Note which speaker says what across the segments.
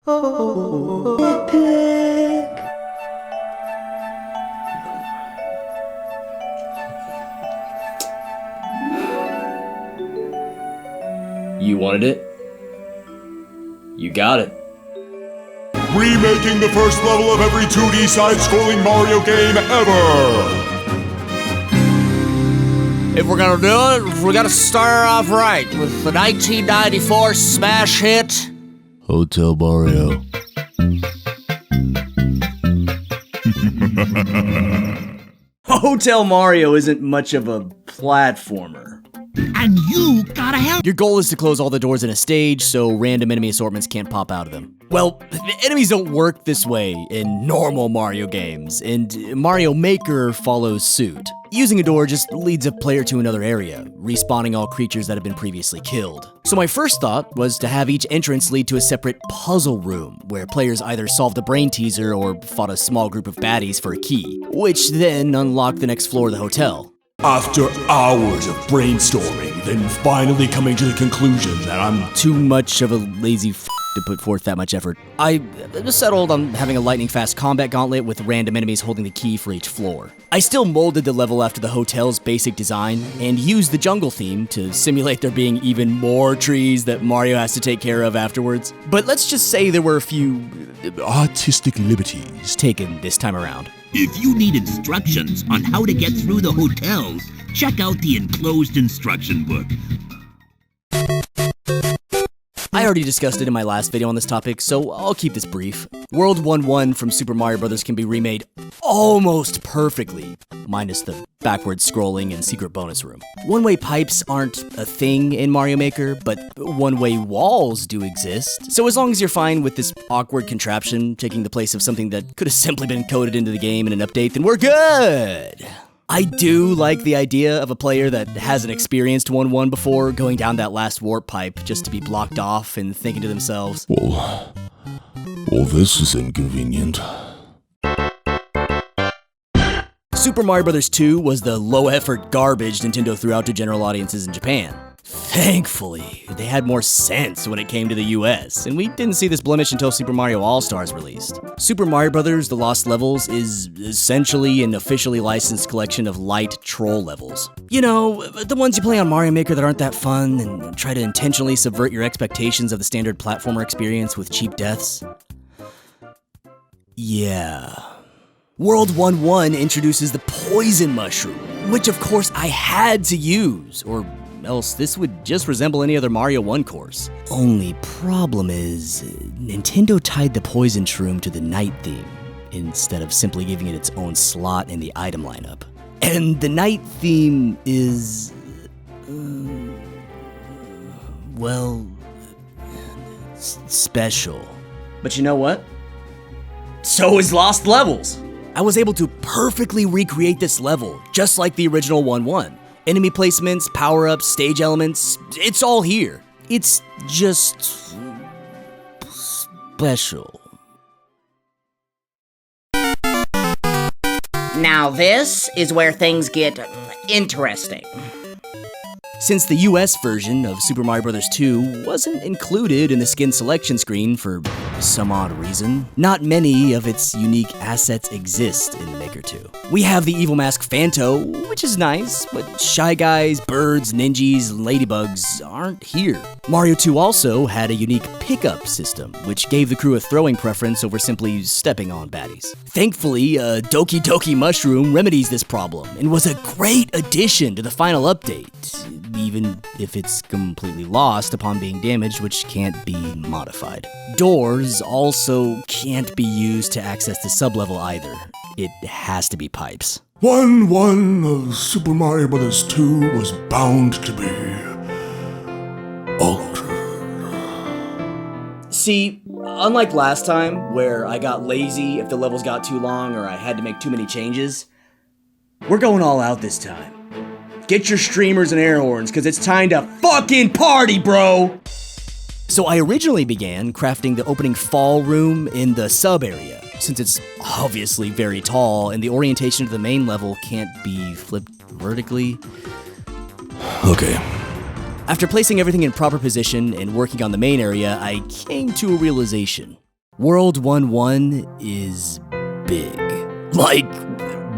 Speaker 1: Oh, Nitpick.
Speaker 2: You wanted it? You got it.
Speaker 3: Remaking the first level of every 2D side-scrolling Mario game ever!
Speaker 4: If we're gonna do it, we gotta start off right with the 1994 smash hit, Hotel Mario.
Speaker 2: Hotel Mario isn't much of a platformer.
Speaker 5: And you gotta help.
Speaker 4: Your goal is to close all the doors in a stage so random enemy assortments can't pop out of them. Well, enemies don't work this way in normal Mario games, and Mario Maker follows suit. Using a door just leads a player to another area, respawning all creatures that have been previously killed. So my first thought was to have each entrance lead to a separate puzzle room, where players either solved a brain teaser or fought a small group of baddies for a key, which then unlocked the next floor of the hotel.
Speaker 3: After hours of brainstorming, then finally coming to the conclusion that I'm
Speaker 4: Too much of a lazy f to put forth that much effort. I settled on having a lightning-fast combat gauntlet with random enemies holding the key for each floor. I still molded the level after the hotel's basic design, and used the jungle theme to simulate there being even more trees that Mario has to take care of afterwards. But let's just say there were a few
Speaker 3: artistic liberties
Speaker 4: taken this time around.
Speaker 5: If you need instructions on how to get through the hotels, check out the enclosed instruction book.
Speaker 4: I already discussed it in my last video on this topic, so I'll keep this brief. World 1-1 from Super Mario Bros. Can be remade almost perfectly, minus the backwards scrolling and secret bonus room. One-way pipes aren't a thing in Mario Maker, but one-way walls do exist. So as long as you're fine with this awkward contraption taking the place of something that could have simply been coded into the game in an update, then we're good! I do like the idea of a player that hasn't experienced 1-1 before going down that last warp pipe just to be blocked off and thinking to themselves,
Speaker 3: Well, this is inconvenient.
Speaker 4: Super Mario Bros. 2 was the low-effort garbage Nintendo threw out to general audiences in Japan. Thankfully, they had more sense when it came to the US, and we didn't see this blemish until Super Mario All-Stars released. Super Mario Bros. The Lost Levels is essentially an officially licensed collection of light troll levels. You know, the ones you play on Mario Maker that aren't that fun and try to intentionally subvert your expectations of the standard platformer experience with cheap deaths. Yeah. World 1-1 introduces the poison mushroom, which of course I had to use, or else this would just resemble any other Mario 1 course. Only problem is, Nintendo tied the poison shroom to the night theme, instead of simply giving it its own slot in the item lineup. And the night theme is, well, special.
Speaker 2: But you know what? So is Lost Levels!
Speaker 4: I was able to perfectly recreate this level, just like the original 1-1. Enemy placements, power-ups, stage elements, it's all here. It's just special.
Speaker 6: Now this is where things get interesting.
Speaker 4: Since the US version of Super Mario Bros. 2 wasn't included in the skin selection screen for some odd reason, not many of its unique assets exist in Maker 2. We have the evil mask Phanto, which is nice, but Shy Guys, birds, ninjas, and ladybugs aren't here. Mario 2 also had a unique pickup system, which gave the crew a throwing preference over simply stepping on baddies. Thankfully, Doki Doki Mushroom remedies this problem, and was a great addition to the final update, even if it's completely lost upon being damaged, which can't be modified. Doors also can't be used to access the sublevel either. It has to be pipes.
Speaker 3: 1-1 of Super Mario Bros. 2 was bound to be altered.
Speaker 2: See, unlike last time, where I got lazy if the levels got too long or I had to make too many changes, we're going all out this time. Get your streamers and air horns, because it's time to fucking party, bro!
Speaker 4: So I originally began crafting the opening fall room in the sub area, since it's obviously very tall and the orientation of the main level can't be flipped vertically.
Speaker 3: Okay.
Speaker 4: After placing everything in proper position and working on the main area, I came to a realization. World 1-1 is big. Like,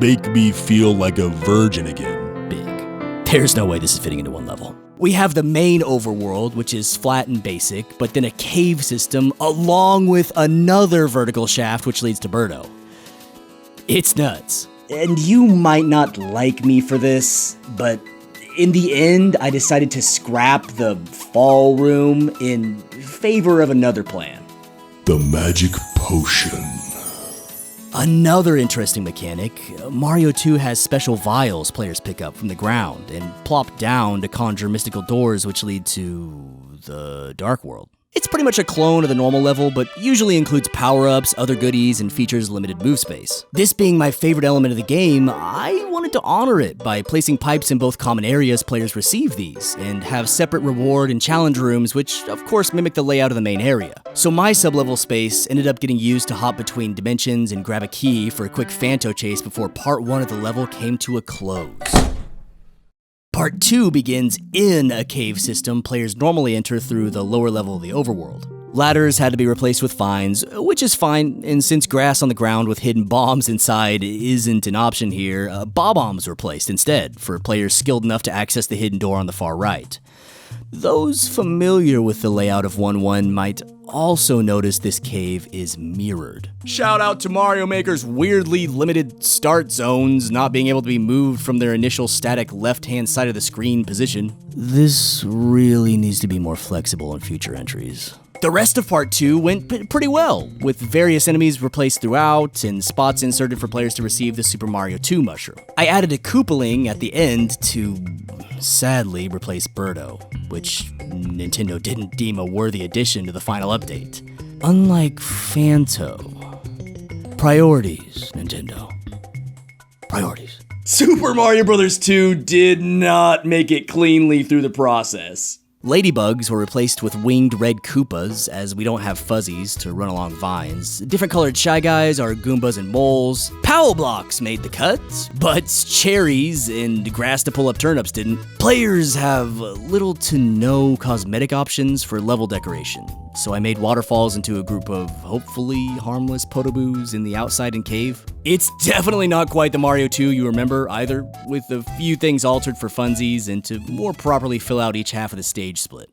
Speaker 3: Make me feel like a virgin again.
Speaker 4: big. There's no way this is fitting into one level. We have the main overworld, which is flat and basic, but then a cave system along with another vertical shaft which leads to Birdo. It's nuts.
Speaker 2: And you might not like me for this, but in the end, I decided to scrap the fall room in favor of another plan.
Speaker 3: The magic potion.
Speaker 4: Another interesting mechanic, Mario 2 has special vials players pick up from the ground and plop down to conjure mystical doors which lead to the Dark World. It's pretty much a clone of the normal level, but usually includes power-ups, other goodies, and features limited move space. This being my favorite element of the game, I wanted to honor it by placing pipes in both common areas players receive these, and have separate reward and challenge rooms, which of course mimic the layout of the main area. So my sub-level space ended up getting used to hop between dimensions and grab a key for a quick Phanto chase before part 1 of the level came to a close. Part 2 begins in a cave system players normally enter through the lower level of the overworld. Ladders had to be replaced with vines, which is fine, and since grass on the ground with hidden bombs inside isn't an option here, bob-ombs were placed instead for players skilled enough to access the hidden door on the far right. Those familiar with the layout of 1-1 might also notice this cave is mirrored. Shout out to Mario Maker's weirdly limited start zones not being able to be moved from their initial static left-hand side of the screen position. This really needs to be more flexible in future entries. The rest of Part 2 went pretty well, with various enemies replaced throughout and spots inserted for players to receive the Super Mario 2 mushroom. I added a Koopaling at the end to, sadly, replace Birdo, which Nintendo didn't deem a worthy addition to the final update. Unlike Phanto. Priorities, Nintendo. Priorities.
Speaker 2: Super Mario Bros. 2 did not make it cleanly through the process.
Speaker 4: Ladybugs were replaced with winged red Koopas, as we don't have fuzzies to run along vines. Different colored Shy Guys are Goombas and moles. Powell blocks made the cut, but cherries and grass to pull up turnips didn't. Players have little to no cosmetic options for level decoration, so I made waterfalls into a group of hopefully harmless Podoboos in the outside and cave. It's definitely not quite the Mario 2 you remember either, with a few things altered for funsies and to more properly fill out each half of the stage split.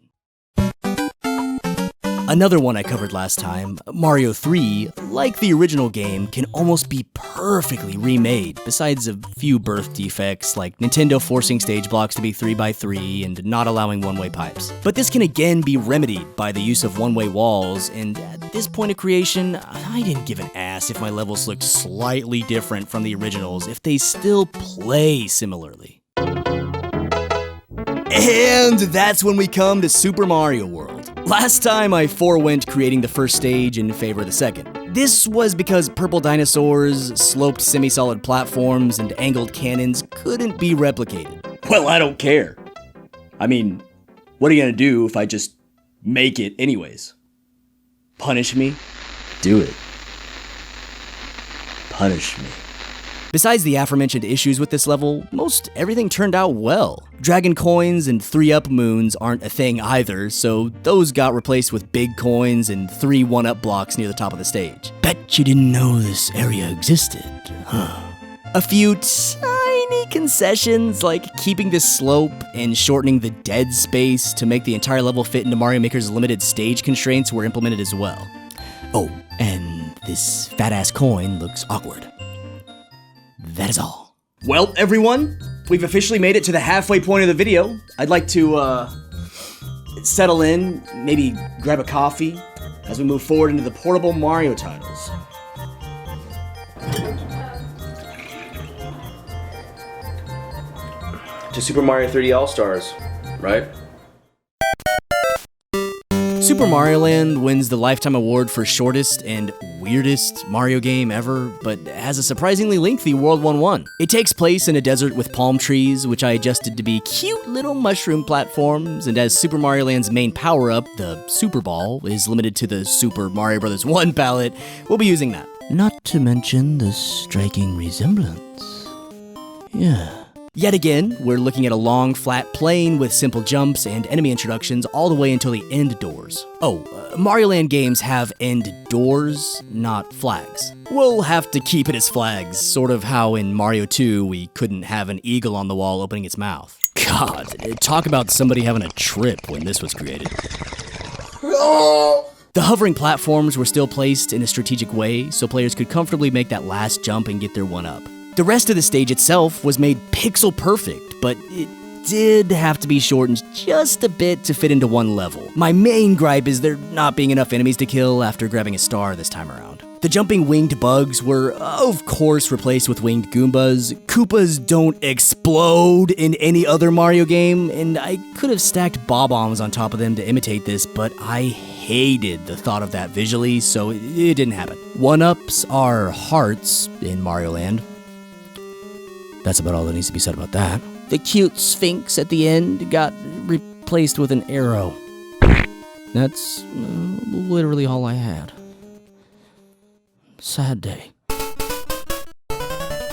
Speaker 4: Another one I covered last time, Mario 3, like the original game, can almost be perfectly remade, besides a few birth defects like Nintendo forcing stage blocks to be 3x3 and not allowing one-way pipes. But this can again be remedied by the use of one-way walls, and at this point of creation, I didn't give an ass if my levels looked slightly different from the originals if they still play similarly. And that's when we come to Super Mario World. Last time I forewent creating the first stage in favor of the second. This was because purple dinosaurs, sloped semi-solid platforms, and angled cannons couldn't be replicated.
Speaker 2: Well, I don't care. I mean, what are you gonna do if I just make it anyways? Punish me? Do it. Punish me.
Speaker 4: Besides the aforementioned issues with this level, most everything turned out well. Dragon coins and 3-up moons aren't a thing either, so those got replaced with big coins and 3 1-up blocks near the top of the stage. Bet you didn't know this area existed, huh? A few tiny concessions, like keeping the slope and shortening the dead space to make the entire level fit into Mario Maker's limited stage constraints, were implemented as well. Oh, and this fat-ass coin looks awkward. That is all.
Speaker 2: Well, everyone, we've officially made it to the halfway point of the video. I'd like to, settle in, maybe grab a coffee, as we move forward into the portable Mario titles. To Super Mario 3D All-Stars, right?
Speaker 4: Super Mario Land wins the Lifetime Award for shortest and weirdest Mario game ever, but has a surprisingly lengthy World 1-1. It takes place in a desert with palm trees, which I adjusted to be cute little mushroom platforms, and as Super Mario Land's main power-up, the Super Ball, is limited to the Super Mario Bros. 1 palette, we'll be using that. Not to mention the striking resemblance. Yeah. Yet again, we're looking at a long, flat plane with simple jumps and enemy introductions all the way until the end doors. Mario Land games have end doors, not flags. We'll have to keep it as flags, sort of how in Mario 2 we couldn't have an eagle on the wall opening its mouth. God, talk about somebody having a trip when this was created. The hovering platforms were still placed in a strategic way, so players could comfortably make that last jump and get their one-up. The rest of the stage itself was made pixel perfect, but it did have to be shortened just a bit to fit into one level. My main gripe is there not being enough enemies to kill after grabbing a star this time around. The jumping winged bugs were, of course, replaced with winged Goombas. Koopas don't explode in any other Mario game, and I could have stacked bob-ombs on top of them to imitate this, but I hated the thought of that visually, so it didn't happen. One-ups are hearts in Mario Land. That's about all that needs to be said about that. The cute Sphinx at the end got replaced with an arrow. That's literally all I had. Sad day.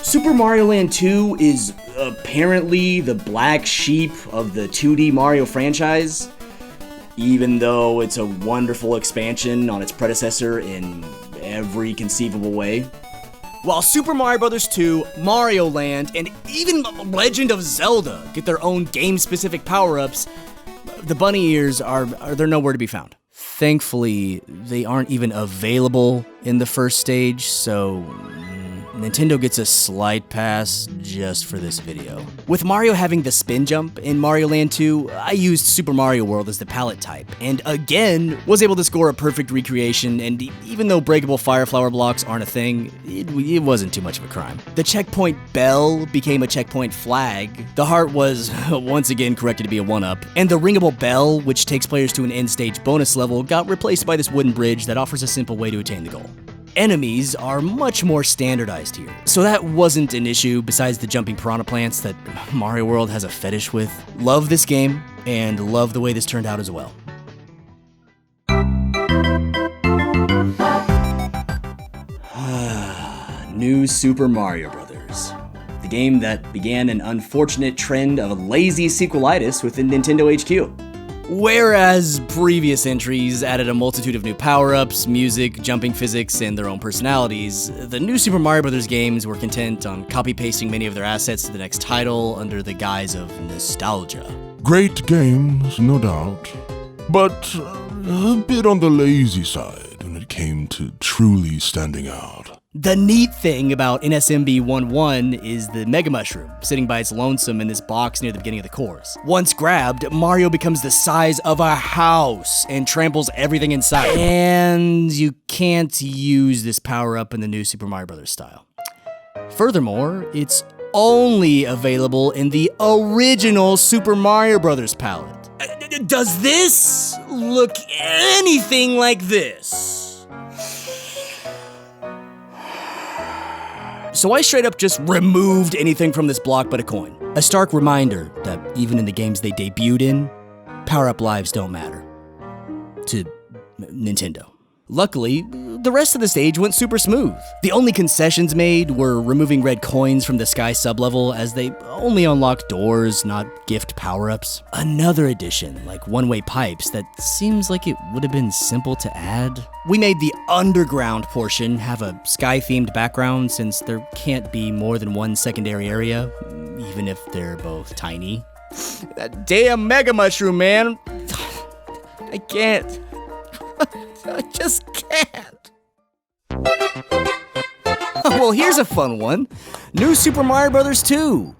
Speaker 2: Super Mario Land 2 is apparently the black sheep of the 2D Mario franchise, even though it's a wonderful expansion on its predecessor in every conceivable way. While Super Mario Bros. 2, Mario Land, and even Legend of Zelda get their own game-specific power-ups, the bunny ears they're nowhere to be found. Thankfully, they aren't even available in the first stage, so Nintendo gets a slight pass just for this video. With Mario having the spin jump in Mario Land 2, I used Super Mario World as the palette type, and again, was able to score a perfect recreation, and even though breakable fire flower blocks aren't a thing, it wasn't too much of a crime. The checkpoint bell became a checkpoint flag, the heart was once again corrected to be a 1-up, and the ringable bell, which takes players to an end stage bonus level, got replaced by this wooden bridge that offers a simple way to attain the goal. Enemies are much more standardized here, so that wasn't an issue besides the jumping piranha plants that Mario World has a fetish with. Love this game, and love the way this turned out as well. New Super Mario Bros. The game that began an unfortunate trend of lazy sequelitis within Nintendo HQ. Whereas previous entries added a multitude of new power-ups, music, jumping physics, and their own personalities, the new Super Mario Bros. Games were content on copy-pasting many of their assets to the next title under the guise of nostalgia.
Speaker 3: Great games, no doubt, but a bit on the lazy side when it came to truly standing out.
Speaker 4: The neat thing about NSMB 1-1 is the Mega Mushroom, sitting by its lonesome in this box near the beginning of the course. Once grabbed, Mario becomes the size of a house and tramples everything in sight. And you can't use this power-up in the new Super Mario Bros. Style. Furthermore, it's only available in the original Super Mario Bros. Palette. Does this look anything like this? So I straight up just removed anything from this block but a coin. A stark reminder that even in the games they debuted in, power-up lives don't matter. To Nintendo. Luckily, the rest of the stage went super smooth. The only concessions made were removing red coins from the sky sublevel as they only unlock doors, not gift power-ups. Another addition, like one-way pipes, that seems like it would have been simple to add. We made the underground portion have a sky-themed background since there can't be more than one secondary area, even if they're both tiny. That damn Mega Mushroom, man. I can't. I just can't. Well, here's a fun one. New Super Mario Bros. 2.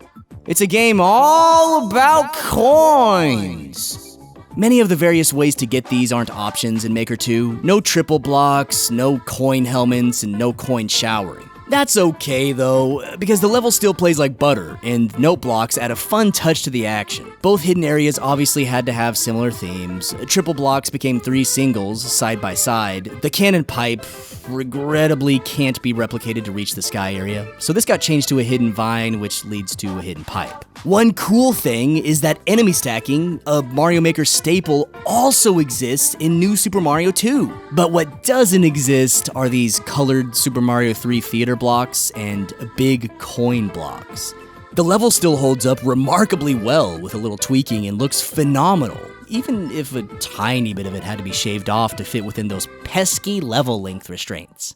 Speaker 4: It's a game all about coins. Many of the various ways to get these aren't options in Maker 2. No triple blocks, no coin helmets, and no coin showering. That's okay though, because the level still plays like butter, and note blocks add a fun touch to the action. Both hidden areas obviously had to have similar themes. Triple blocks became 3 singles, side by side. The cannon pipe regrettably can't be replicated to reach the sky area, so this got changed to a hidden vine, which leads to a hidden pipe. One cool thing is that enemy stacking, a Mario Maker staple, also exists in New Super Mario 2. But what doesn't exist are these colored Super Mario 3 theater blocks and big coin blocks. The level still holds up remarkably well with a little tweaking and looks phenomenal, even if a tiny bit of it had to be shaved off to fit within those pesky level length restraints.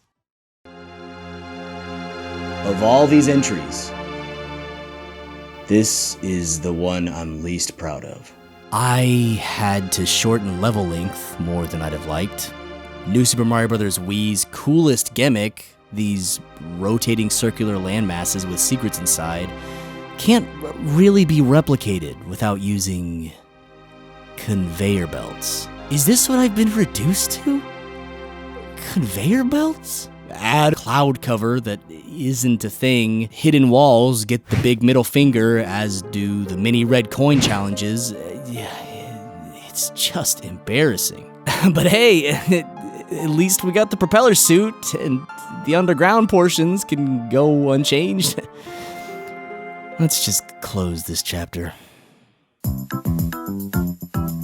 Speaker 2: Of all these entries, this is the one I'm least proud of.
Speaker 4: I had to shorten level length more than I'd have liked. New Super Mario Bros. Wii's coolest gimmick, these rotating circular landmasses with secrets inside, can't really be replicated without using conveyor belts. Is this what I've been reduced to? Conveyor belts? Add cloud cover that isn't a thing. Hidden walls get the big middle finger, as do the mini red coin challenges. It's just embarrassing. But hey, at least we got the propeller suit, and the underground portions can go unchanged. Let's just close this chapter.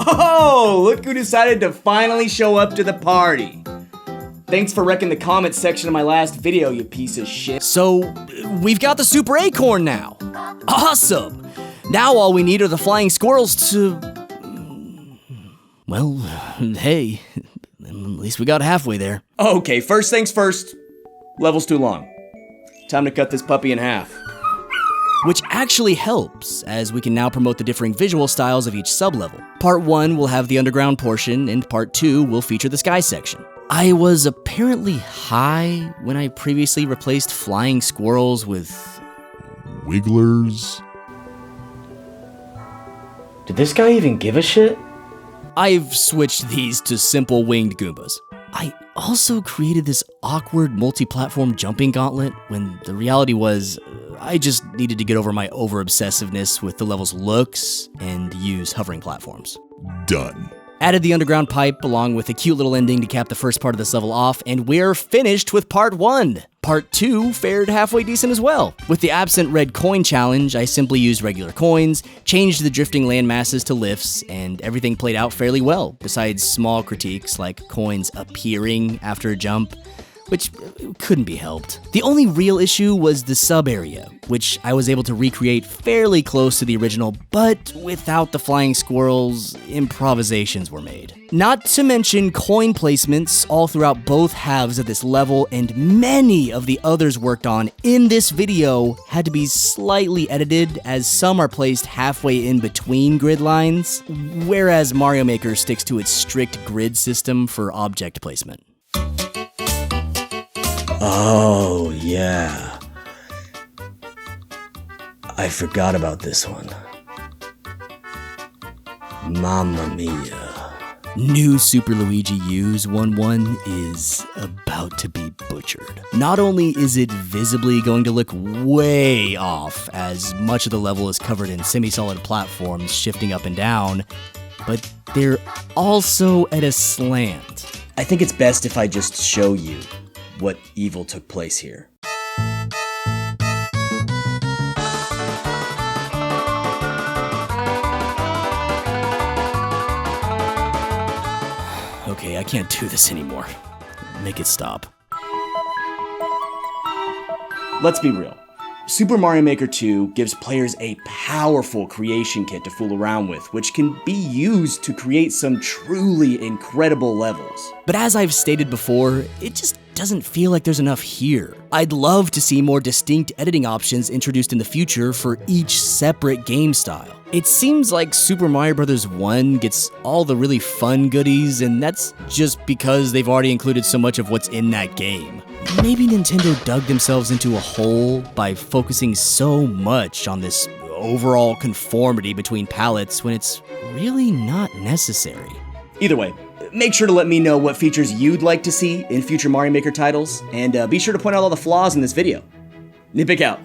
Speaker 2: Oh, look who decided to finally show up to the party. Thanks for wrecking the comments section of my last video, you piece of shit.
Speaker 4: So, we've got the Super Acorn now. Awesome! Now all we need are the flying squirrels to... Well, hey, at least we got halfway there.
Speaker 2: Okay, first things first. Level's too long. Time to cut this puppy in half.
Speaker 4: Which actually helps, as we can now promote the differing visual styles of each sub-level. Part 1 will have the underground portion, and Part 2 will feature the sky section. I was apparently high when I previously replaced flying squirrels with...
Speaker 3: Wigglers?
Speaker 2: Did this guy even give a shit?
Speaker 4: I've switched these to simple winged Goombas. I also created this awkward multi-platform jumping gauntlet when the reality was I just needed to get over my over-obsessiveness with the level's looks and use hovering platforms.
Speaker 3: Done.
Speaker 4: Added the underground pipe along with a cute little ending to cap the first part of this level off, and we're finished with Part 1. Part 2 fared halfway decent as well. With the absent red coin challenge, I simply used regular coins, changed the drifting land masses to lifts, and everything played out fairly well, besides small critiques like coins appearing after a jump, which couldn't be helped. The only real issue was the sub area, which I was able to recreate fairly close to the original, but without the flying squirrels, improvisations were made. Not to mention coin placements all throughout both halves of this level, and many of the others worked on in this video had to be slightly edited, as some are placed halfway in between grid lines, whereas Mario Maker sticks to its strict grid system for object placement.
Speaker 2: Oh, yeah. I forgot about this one. Mamma mia.
Speaker 4: New Super Luigi U's 1-1 is about to be butchered. Not only is it visibly going to look way off, as much of the level is covered in semi-solid platforms shifting up and down, but they're also at a slant.
Speaker 2: I think it's best if I just show you what evil took place here.
Speaker 4: Okay, I can't do this anymore. Make it stop.
Speaker 2: Let's be real. Super Mario Maker 2 gives players a powerful creation kit to fool around with, which can be used to create some truly incredible levels.
Speaker 4: But as I've stated before, it just doesn't feel like there's enough here. I'd love to see more distinct editing options introduced in the future for each separate game style. It seems like Super Mario Bros. 1 gets all the really fun goodies, and that's just because they've already included so much of what's in that game. Maybe Nintendo dug themselves into a hole by focusing so much on this overall conformity between palettes when it's really not necessary.
Speaker 2: Either way, make sure to let me know what features you'd like to see in future Mario Maker titles, and be sure to point out all the flaws in this video. Nitpick out.